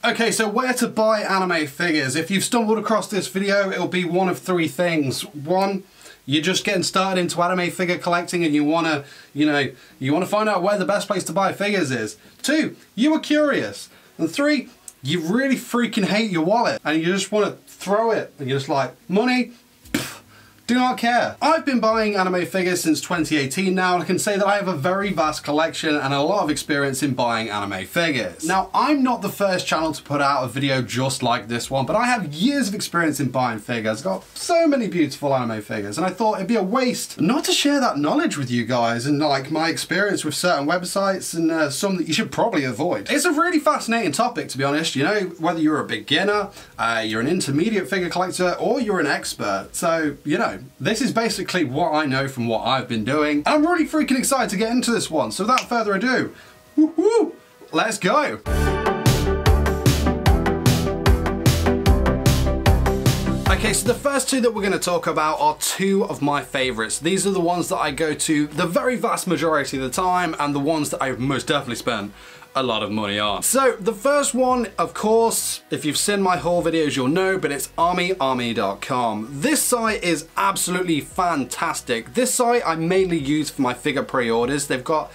Okay, so where to buy anime figures? If you've stumbled across this video, it'll be one of three things. One, you're just getting started into anime figure collecting and you wanna find out where the best place to buy figures is. Two, you are curious. And three, you really freaking hate your wallet and you just wanna throw it and you're just like, money? Do not care. I've been buying anime figures since 2018 now, and I can say that I have a very vast collection and a lot of experience in buying anime figures. Now, I'm not the first channel to put out a video just like this one, but I have years of experience in buying figures. I've got so many beautiful anime figures, and I thought it'd be a waste not to share that knowledge with you guys and like my experience with certain websites and some that you should probably avoid. It's a really fascinating topic, to be honest, you know, whether you're a beginner, you're an intermediate figure collector, or you're an expert. So, you know, this is basically what I know from what I've been doing. And I'm really freaking excited to get into this one. So without further ado, woohoo, let's go. Okay, so the first two that we're going to talk about are two of my favorites. These are the ones that I go to the very vast majority of the time and the ones that I most definitely spend a lot of money on. So the first one, of course, if you've seen my haul videos, you'll know, but it's ArmyArmy.com. This site is absolutely fantastic. This site I mainly use for my figure pre-orders. They've got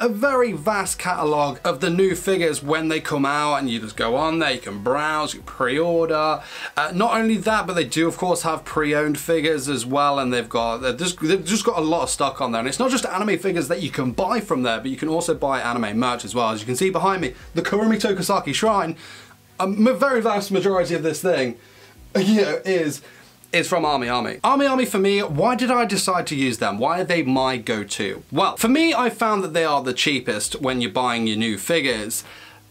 a very vast catalogue of the new figures when they come out, and you just go on there, you can browse, you pre-order. Not only that, but they do of course have pre-owned figures as well, and they've just got a lot of stock on there. And it's not just anime figures that you can buy from there, but you can also buy anime merch as well. As you can see behind me, the Kurumi Tokusaki Shrine, a very vast majority of this thing, you know, is from ArmyArmy. ArmyArmy for me, why did I decide to use them? Why are they my go-to? Well, for me, I found that they are the cheapest when you're buying your new figures.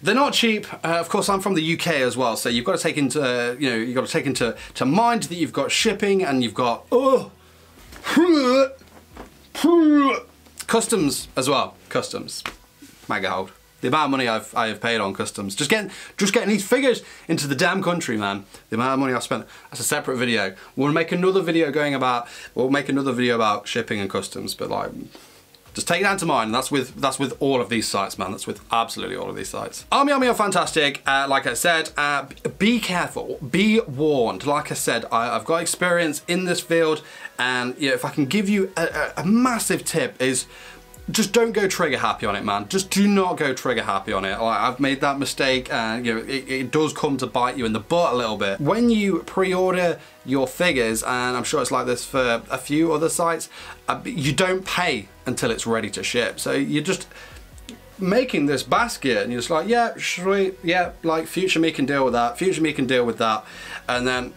They're not cheap. Of course, I'm from the UK as well, so you've got to take into, you know, you've got to take into mind that you've got shipping and you've got customs as well. Customs. Mega hold. The amount of money I have paid on customs. Just getting these figures into the damn country, man. The amount of money I've spent. That's a separate video. We'll make another video about shipping and customs, but like, just take it down to mind. That's with all of these sites, man. That's with absolutely all of these sites. ArmyArmy are fantastic. Like I said, be careful, be warned. Like I said, I've got experience in this field, and you know, if I can give you a massive tip is, just don't go trigger happy on it, man. Just do not go trigger happy on it. Like, I've made that mistake, and you know, it does come to bite you in the butt a little bit. When you pre-order your figures, and I'm sure it's like this for a few other sites, you don't pay until it's ready to ship. So you're just making this basket, and you're just like, yeah, sweet, yeah, like future me can deal with that, future me can deal with that, and then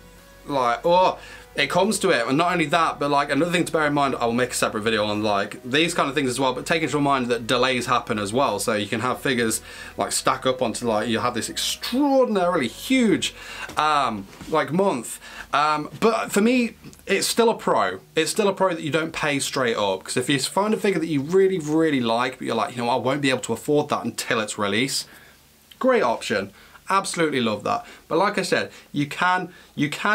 like, oh, it comes to it. And not only that, but like another thing to bear in mind, I will make a separate video on like these kind of things as well, but take into mind that delays happen as well. So you can have figures like stack up onto, like, you have this extraordinarily huge like month. But for me, it's still a pro. It's still a pro that you don't pay straight up, because if you find a figure that you really, really like, but you're like, you know, I won't be able to afford that until its release, great option. Absolutely love that. But like I said, you can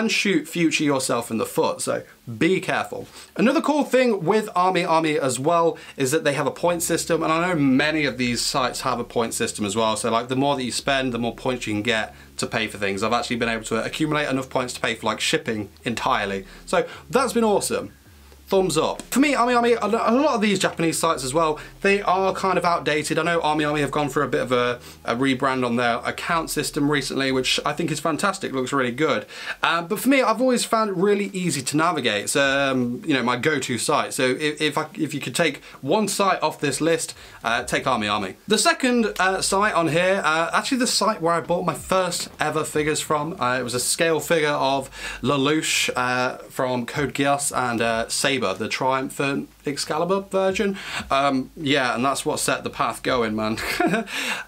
shoot future yourself in the foot, so be careful. Another cool thing with ArmyArmy as well is that they have a point system, and I know many of these sites have a point system as well. So like the more that you spend, the more points you can get to pay for things. I've actually been able to accumulate enough points to pay for like shipping entirely. So that's been awesome. Thumbs up. For me, ArmyArmy, a lot of these Japanese sites as well, they are kind of outdated. I know ArmyArmy have gone for a bit of a rebrand on their account system recently, which I think is fantastic, looks really good. But for me, I've always found it really easy to navigate. It's you know, my go-to site. So if you could take one site off this list, take ArmyArmy. The second site on here, actually the site where I bought my first ever figures from, it was a scale figure of Lelouch from Code Geass and Saber, the Triumphant Excalibur version. Yeah, and that's what set the path going, man.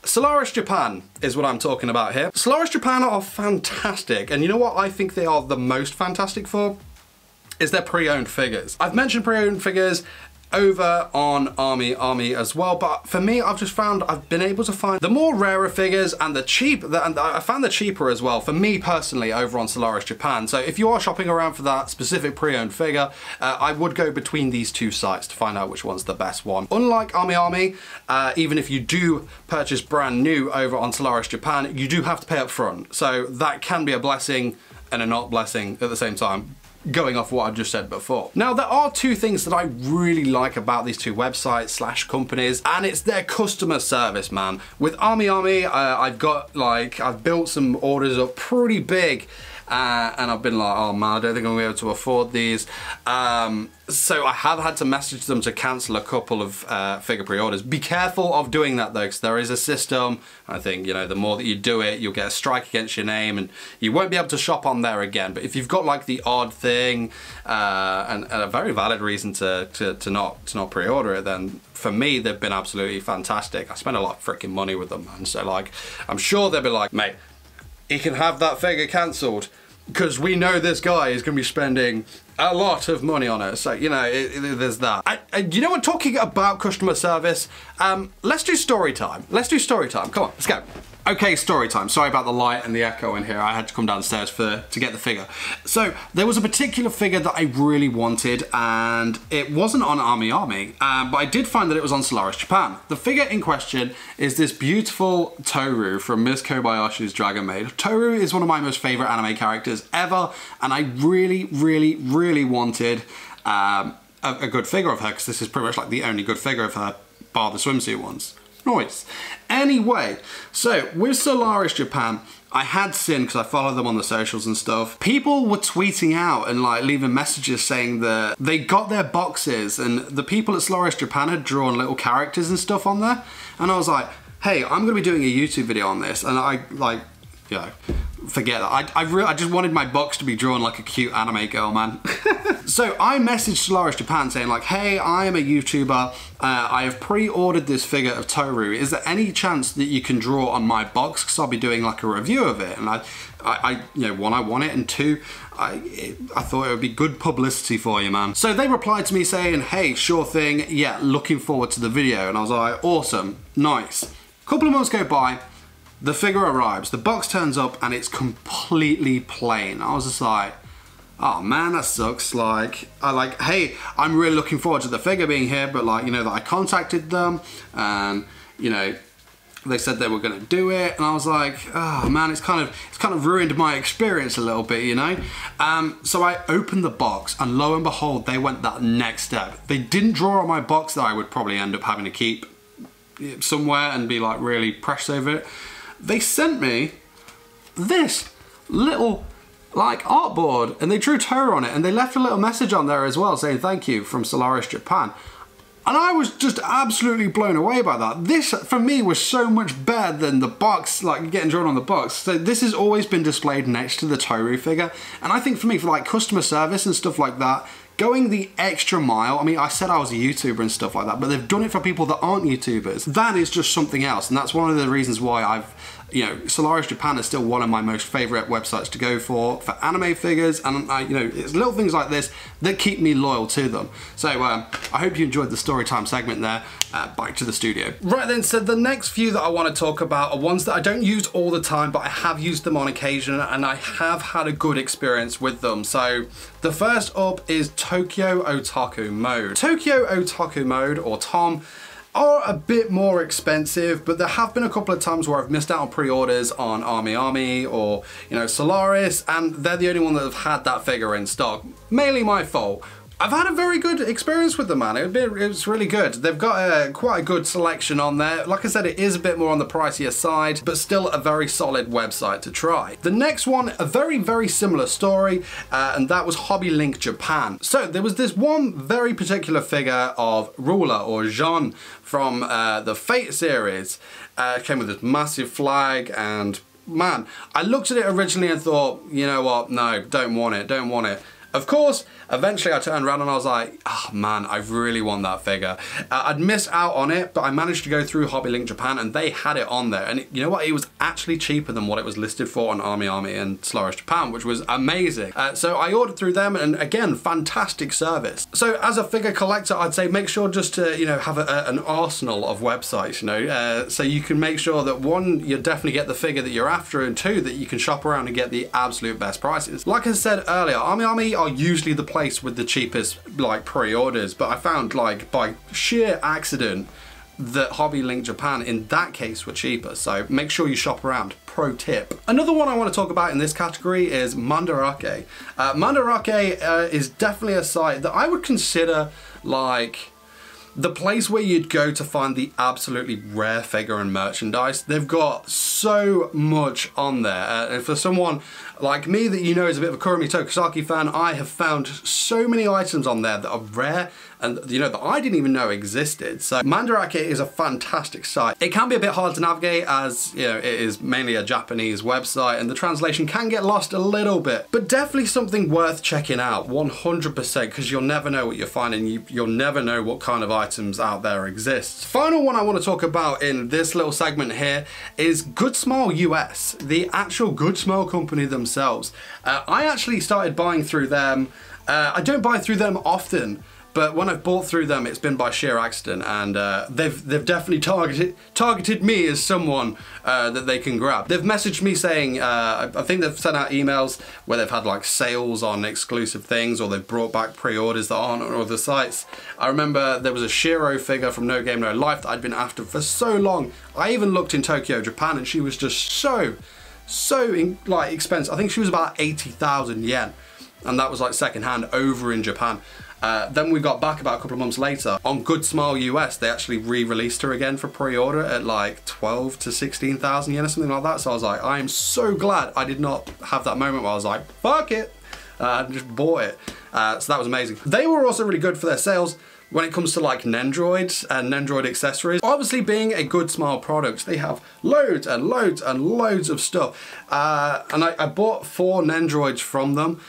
Solaris Japan is what I'm talking about here. Solaris Japan are fantastic, and you know what I think they are the most fantastic for? Is their pre-owned figures. I've mentioned pre-owned figures over on Army as well, but for me, I've just found I've been able to find the more rarer figures and and I found the cheaper as well, for me personally, over on Solaris Japan. So if you are shopping around for that specific pre-owned figure, I would go between these two sites to find out which one's the best one. Unlike Army, even if you do purchase brand new over on Solaris Japan, you do have to pay up front. So that can be a blessing and a not blessing at the same time, going off what I just said before. Now, there are two things that I really like about these two websites slash companies, and it's their customer service, man. With Army, I've built some orders up pretty big, and I've been like, oh man, I don't think I'm gonna be able to afford these. So I have had to message them to cancel a couple of figure pre-orders. Be careful of doing that though, because there is a system. I think, you know, the more that you do it, you'll get a strike against your name and you won't be able to shop on there again. But if you've got like the odd thing and a very valid reason to not pre-order it, then for me, they've been absolutely fantastic. I spent a lot of freaking money with them, man. So like, I'm sure they'll be like, mate, he can have that figure cancelled because we know this guy is going to be spending a lot of money on it. So, you know, there's that. You know what, talking about customer service, let's do story time. Let's do story time. Come on, let's go. Okay, story time. Sorry about the light and the echo in here. I had to come downstairs to get the figure. So there was a particular figure that I really wanted, and it wasn't on Army, but I did find that it was on Solaris Japan. The figure in question is this beautiful Toru from Miss Kobayashi's Dragon Maid. Toru is one of my most favorite anime characters ever, and I really wanted a good figure of her, because this is pretty much like the only good figure of her, bar the swimsuit ones. Nice. Anyway, so with Solaris Japan, I had seen, because I follow them on the socials and stuff, people were tweeting out and like leaving messages saying that they got their boxes and the people at Solaris Japan had drawn little characters and stuff on there. And I was like, hey, I'm going to be doing a YouTube video on this. And I like, you know, forget that. I just wanted my box to be drawn like a cute anime girl, man. So I messaged Solaris Japan saying like, hey, I am a YouTuber. I have pre-ordered this figure of Toru. Is there any chance that you can draw on my box? Because I'll be doing like a review of it. And I you know, one, I want it, and two, I thought it would be good publicity for you, man. So they replied to me saying, hey, sure thing. Yeah, looking forward to the video. And I was like, awesome, nice. A couple of months go by. The figure arrives, the box turns up, and it's completely plain. I was just like, oh man, that sucks. Like, hey, I'm really looking forward to the figure being here, but like, you know, that I contacted them and, you know, they said they were gonna do it, and I was like, oh man, it's kind of ruined my experience a little bit, you know? So I opened the box, and lo and behold, they went that next step. They didn't draw on my box that I would probably end up having to keep somewhere and be like really precious over it. They sent me this little like artboard, and they drew Toru on it, and they left a little message on there as well saying thank you from Solaris Japan. And I was just absolutely blown away by that. This, for me, was so much better than the box, like getting drawn on the box. So this has always been displayed next to the Toru figure. And I think for me, for like customer service and stuff like that, going the extra mile, I mean, I said I was a YouTuber and stuff like that, but they've done it for people that aren't YouTubers. That is just something else. And that's one of the reasons why you know, Solaris Japan is still one of my most favorite websites to go for anime figures, and you know, it's little things like this that keep me loyal to them. So I hope you enjoyed the story time segment there. Back to the studio. Right then, so the next few that I want to talk about are ones that I don't use all the time, but I have used them on occasion, and I have had a good experience with them. So the first up is Tokyo Otaku Mode. Tokyo Otaku Mode, or TOM, are a bit more expensive, but there have been a couple of times where I've missed out on pre-orders on Army or, you know, Solaris, and they're the only one that have had that figure in stock. Mainly my fault. I've had a very good experience with them, man. It was really good. They've got quite a good selection on there. Like I said, it is a bit more on the pricier side, but still a very solid website to try. The next one, a very similar story, and that was Hobby Link Japan. So there was this one very particular figure of Ruler, or Jean, from the Fate series. It came with this massive flag, and man, I looked at it originally and thought, you know what, no, don't want it. Of course, eventually I turned around and I was like, oh man, I really want that figure. I'd missed out on it, but I managed to go through Hobby Link Japan and they had it on there. And you know what? It was actually cheaper than what it was listed for on Army and Solaris Japan, which was amazing. So I ordered through them, and again, fantastic service. So as a figure collector, I'd say make sure just to, you know, have an arsenal of websites, you know, so you can make sure that one, you definitely get the figure that you're after, and two, that you can shop around and get the absolute best prices. Like I said earlier, Army are usually the place with the cheapest like pre-orders, but I found like by sheer accident that Hobby Link Japan in that case were cheaper, so make sure you shop around. Pro tip. Another one I want to talk about in this category is Mandarake. Mandarake is definitely a site that I would consider like the place where you'd go to find the absolutely rare figure and merchandise. They've got so much on there. And for someone like me that you know is a bit of a Kurumi Tokusaki fan, I have found so many items on there that are rare and, you know, that I didn't even know existed. So Mandarake is a fantastic site. It can be a bit hard to navigate as, you know, it is mainly a Japanese website and the translation can get lost a little bit, but definitely something worth checking out 100%, because you'll never know what you're finding. You'll never know what kind of items out there exist. Final one I want to talk about in this little segment here is Good Smile US, the actual Good Smile company themselves. I actually started buying through them. I don't buy through them often, but when I've bought through them, it's been by sheer accident, and they've definitely targeted me as someone that they can grab. They've messaged me saying, I think they've sent out emails where they've had like sales on exclusive things, or they've brought back pre-orders that aren't on other sites. I remember there was a Shiro figure from No Game No Life that I'd been after for so long. I even looked in Tokyo, Japan, and she was just so like expensive. I think she was about 80,000 yen, and that was like second hand over in Japan. Then we got back about a couple of months later on Good Smile US. They actually re-released her again for pre-order at like 12 to 16,000 yen or something like that. So I was like, I am so glad I did not have that moment where I was like, fuck it, and just bought it. So that was amazing. They were also really good for their sales when it comes to like Nendroids and Nendroid accessories. Obviously, being a Good Smile product, they have loads and loads and loads of stuff. And I bought 4 Nendroids from them.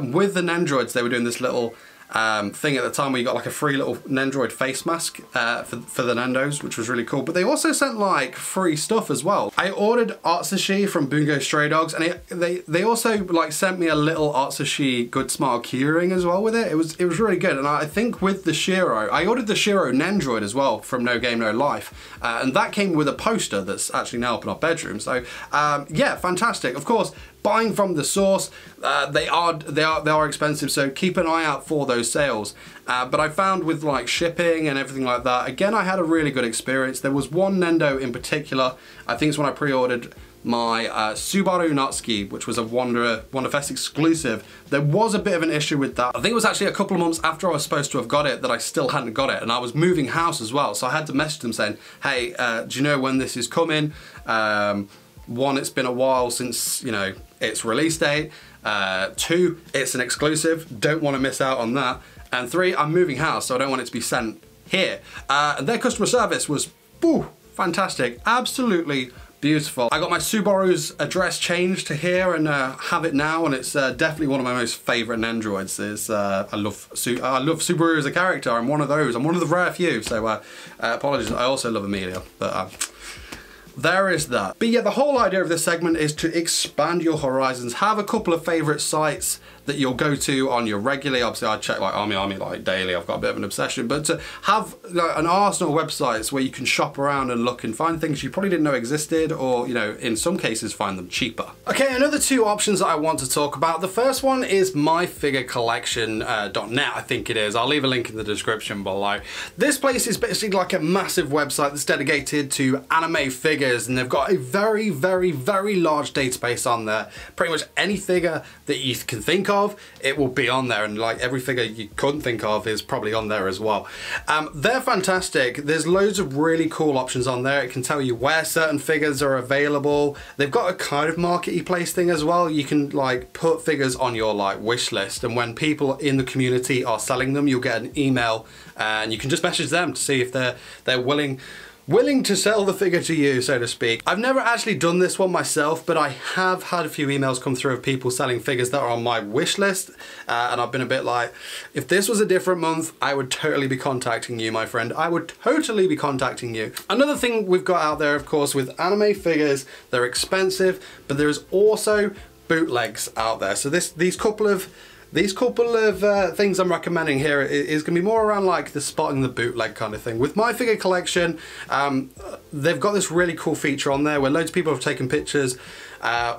With the Nendroids, they were doing this little thing at the time where you got like a free little Nendroid face mask for the Nendos, which was really cool. But they also sent like free stuff as well. I ordered Atsushi from Bungo Stray Dogs, and they also like sent me a little Atsushi Good Smile keyring as well with it. It was really good. And I think with the Shiro, I ordered the Shiro Nendroid as well from No Game No Life, and that came with a poster that's actually now up in our bedroom. So yeah, fantastic. Of course, buying from the source, they are expensive, so keep an eye out for those sales. But I found with like shipping and everything like that, again, I had a really good experience. There was one Nendo in particular, I think it's when I pre-ordered my Subaru Natsuki, which was a Wonderfest exclusive. There was a bit of an issue with that. I think it was actually a couple of months after I was supposed to have got it that I still hadn't got it, and I was moving house as well, so I had to message them saying, hey, do you know when this is coming? One, it's been a while since, you know, its release date. 2, it's an exclusive, don't want to miss out on that. And 3, I'm moving house, so I don't want it to be sent here. And their customer service was fantastic, absolutely beautiful. I got my Subaru's address changed to here and have it now, and it's definitely one of my most favourite Nendroids. I love Subaru as a character. I'm one of those. I'm one of the rare few. So apologies. I also love Amelia, but there is that. But yeah, the whole idea of this segment is to expand your horizons. Have a couple of favourite sites that you'll go to on your regularly. Obviously, I check like Army like daily. I've got a bit of an obsession, but to have like, an arsenal of websites where you can shop around and look and find things you probably didn't know existed, or, you know, in some cases find them cheaper. Okay, another 2 options that I want to talk about. The first one is myfigurecollection.net, I think it is. I'll leave a link in the description below. This place is basically like a massive website that's dedicated to anime figures, and they've got a very, very, very large database on there. Pretty much any figure that you can think of, it will be on there, and like every figure you couldn't think of is probably on there as well. They're fantastic. There's loads of really cool options on there. It can tell you where certain figures are available. They've got a kind of markety place thing as well. You can like put figures on your like wish list, and when people in the community are selling them, you'll get an email and you can just message them to see if they're willing willing to sell the figure to you, so to speak. I've never actually done this one myself, but I have had a few emails come through of people selling figures that are on my wish list, and I've been a bit like, if this was a different month, I would totally be contacting you, my friend. I would totally be contacting you. Another thing we've got out there, of course, with anime figures, they're expensive, but there is also bootlegs out there. So these couple of things I'm recommending here is going to be more around like the spotting the bootleg kind of thing. With my figure collection, they've got this really cool feature on there where loads of people have taken pictures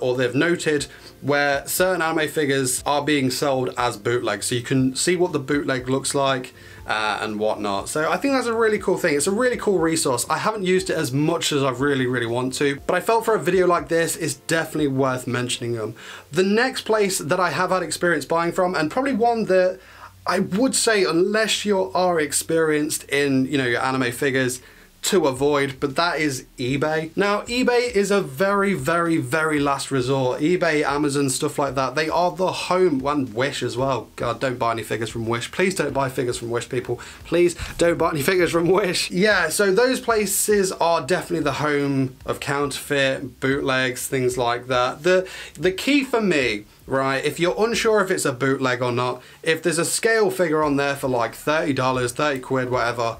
or they've noted where certain anime figures are being sold as bootlegs, so you can see what the bootleg looks like and whatnot. So I think that's a really cool thing. It's a really cool resource. I haven't used it as much as I really want to, but I felt for a video like this, it's definitely worth mentioning them. The next place that I have had experience buying from, and probably one that I would say, unless you are experienced in, you know, your anime figures, to avoid, but that is eBay. Now, eBay is a very last resort. eBay, Amazon, stuff like that, they are the home, and Wish as well. God, don't buy any figures from Wish. Please don't buy figures from Wish, people. Please don't buy any figures from Wish. Yeah, so those places are definitely the home of counterfeit, bootlegs, things like that. The key for me, right, if you're unsure if it's a bootleg or not, if there's a scale figure on there for like $30, 30 quid, whatever,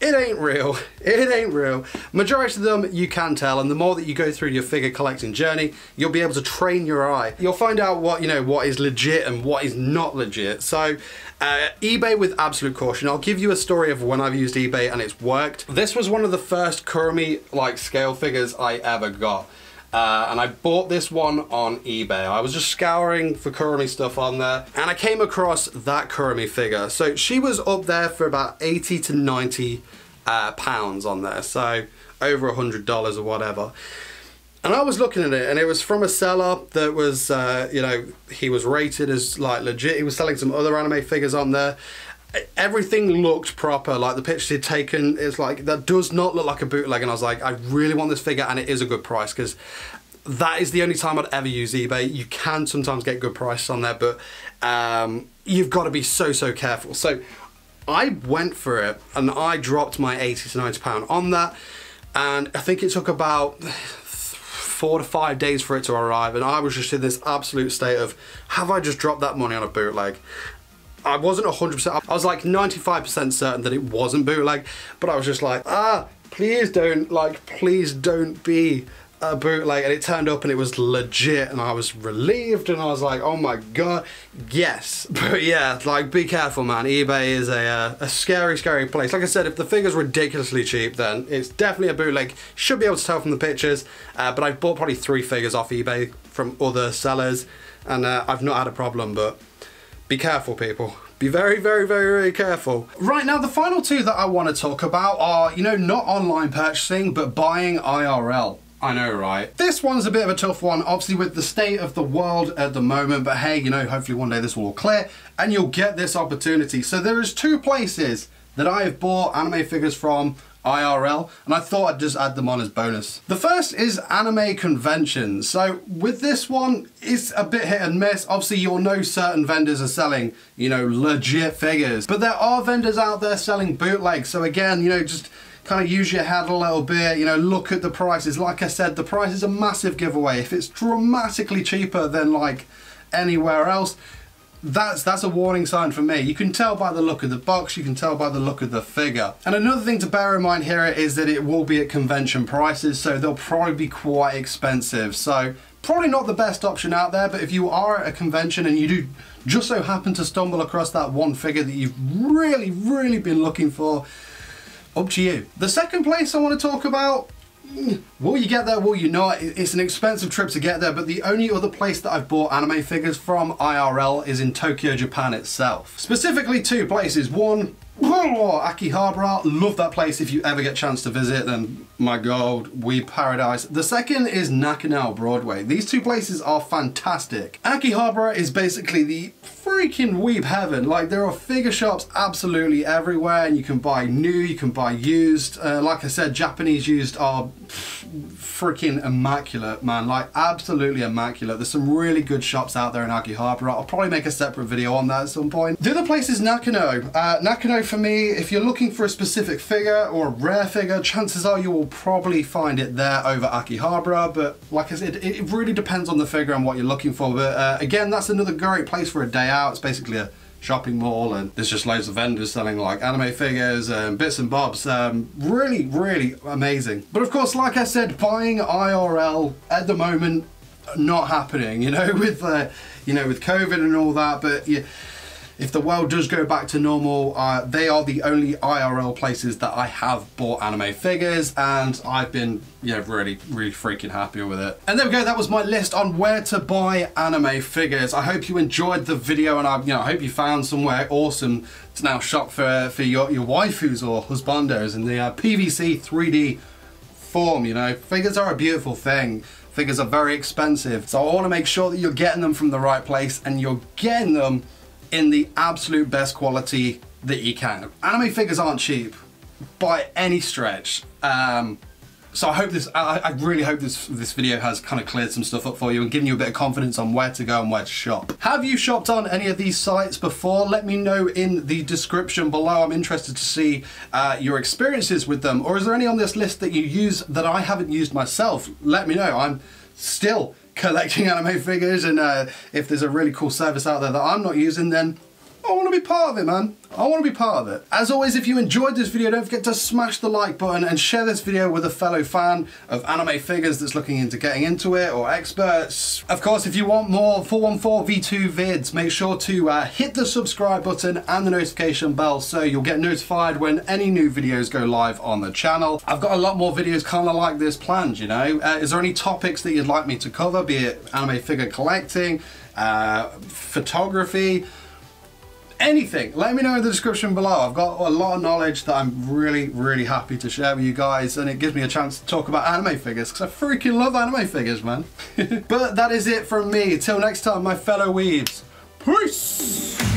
it ain't real. It ain't real. Majority of them you can tell, and the more that you go through your figure collecting journey, you'll be able to train your eye. You'll find out what, you know, what is legit and what is not legit. So eBay with absolute caution. I'll give you a story of when I've used eBay and it's worked. This was one of the first Kurumi like scale figures I ever got. And I bought this one on eBay. I was just scouring for Kurumi stuff on there, and I came across that Kurumi figure. So she was up there for about 80 to 90 pounds on there, so over $100 or whatever. And I was looking at it, and it was from a seller that was, you know, he was rated as like legit. He was selling some other anime figures on there. Everything looked proper, like the pictures he'd taken, it's like, that does not look like a bootleg, and I was like, I really want this figure, and it is a good price, because that is the only time I'd ever use eBay. You can sometimes get good prices on there, but you've got to be so careful. So I went for it, and I dropped my 80 to 90 pound on that, and I think it took about 4 to 5 days for it to arrive, and I was just in this absolute state of, have I just dropped that money on a bootleg? I wasn't 100%, I was like 95% certain that it wasn't bootleg, but I was just like, please don't be a bootleg. And it turned up and it was legit, and I was relieved, and I was like, oh my god, yes. But yeah, like, be careful, man. eBay is a scary place. Like I said, if the figure's ridiculously cheap, then it's definitely a bootleg. Should be able to tell from the pictures, but I've bought probably 3 figures off eBay from other sellers, and I've not had a problem. But be careful, people. Be very careful. Right, now the final 2 that I want to talk about are, you know, not online purchasing, but buying IRL. I know, right? This one's a bit of a tough one, obviously, with the state of the world at the moment, but hey, you know, hopefully one day this will all clear and you'll get this opportunity. So there is 2 places that I have bought anime figures from IRL, and I thought I'd just add them on as bonus. The first is anime conventions. So with this one, it's a bit hit and miss. Obviously, you'll know certain vendors are selling, you know, legit figures, but there are vendors out there selling bootlegs. So again, you know, just kind of use your head a little bit, you know, look at the prices. Like I said, the price is a massive giveaway. If it's dramatically cheaper than like anywhere else, that's a warning sign for me. You can tell by the look of the box, you can tell by the look of the figure. And another thing to bear in mind here is that it will be at convention prices, so they'll probably be quite expensive. So probably not the best option out there, but if you are at a convention and you do just so happen to stumble across that one figure that you've really been looking for, up to you. The second place I want to talk about, will you get there, will you not? It's an expensive trip to get there, but the only other place that I've bought anime figures from IRL is in Tokyo, Japan itself. Specifically 2 places. One, Akihabara, love that place. If you ever get a chance to visit, then my god, weeb paradise. The second is Nakano Broadway. These 2 places are fantastic. Akihabara is basically the freaking weeb heaven. Like, there are figure shops absolutely everywhere, and you can buy new, you can buy used. Like I said, Japanese used are freaking immaculate, man. Like, absolutely immaculate. There's some really good shops out there in Akihabara. I'll probably make a separate video on that at some point. The other place is Nakano. Nakano, for me, if you're looking for a specific figure or a rare figure, chances are you will probably find it there over Akihabara. But like I said, it really depends on the figure and what you're looking for. But again, that's another great place for a day out. It's basically a shopping mall, and there's just loads of vendors selling like anime figures and bits and bobs. Really, really amazing. But of course, like I said, buying IRL at the moment, not happening, you know, with COVID and all that. But yeah, if the world does go back to normal, they are the only IRL places that I have bought anime figures, and I've been, you know, really freaking happy with it. And there we go, that was my list on where to buy anime figures. I hope you enjoyed the video, and I hope you found somewhere awesome to now shop for your waifus or husbandos in the PVC 3D form. You know, figures are a beautiful thing. Figures are very expensive, so I want to make sure that you're getting them from the right place and you're getting them in the absolute best quality that you can. Anime figures aren't cheap by any stretch. So I really hope this video has kind of cleared some stuff up for you and given you a bit of confidence on where to go and where to shop. Have you shopped on any of these sites before? Let me know in the description below. I'm interested to see your experiences with them. Or is there any on this list that you use that I haven't used myself? Let me know. I'm still collecting anime figures, and if there's a really cool service out there that I'm not using, then I want to be part of it, man. I want to be part of it. As always, if you enjoyed this video, don't forget to smash the like button and share this video with a fellow fan of anime figures that's looking into getting into it, or experts. Of course, if you want more 414 V2 vids, make sure to hit the subscribe button and the notification bell so you'll get notified when any new videos go live on the channel. I've got a lot more videos kind of like this planned, you know. Is there any topics that you'd like me to cover, be it anime figure collecting, photography, anything? Let me know in the description below. I've got a lot of knowledge that I'm really happy to share with you guys, and it gives me a chance to talk about anime figures because I freaking love anime figures, man. But that is it from me. Till next time, my fellow weebs. Peace!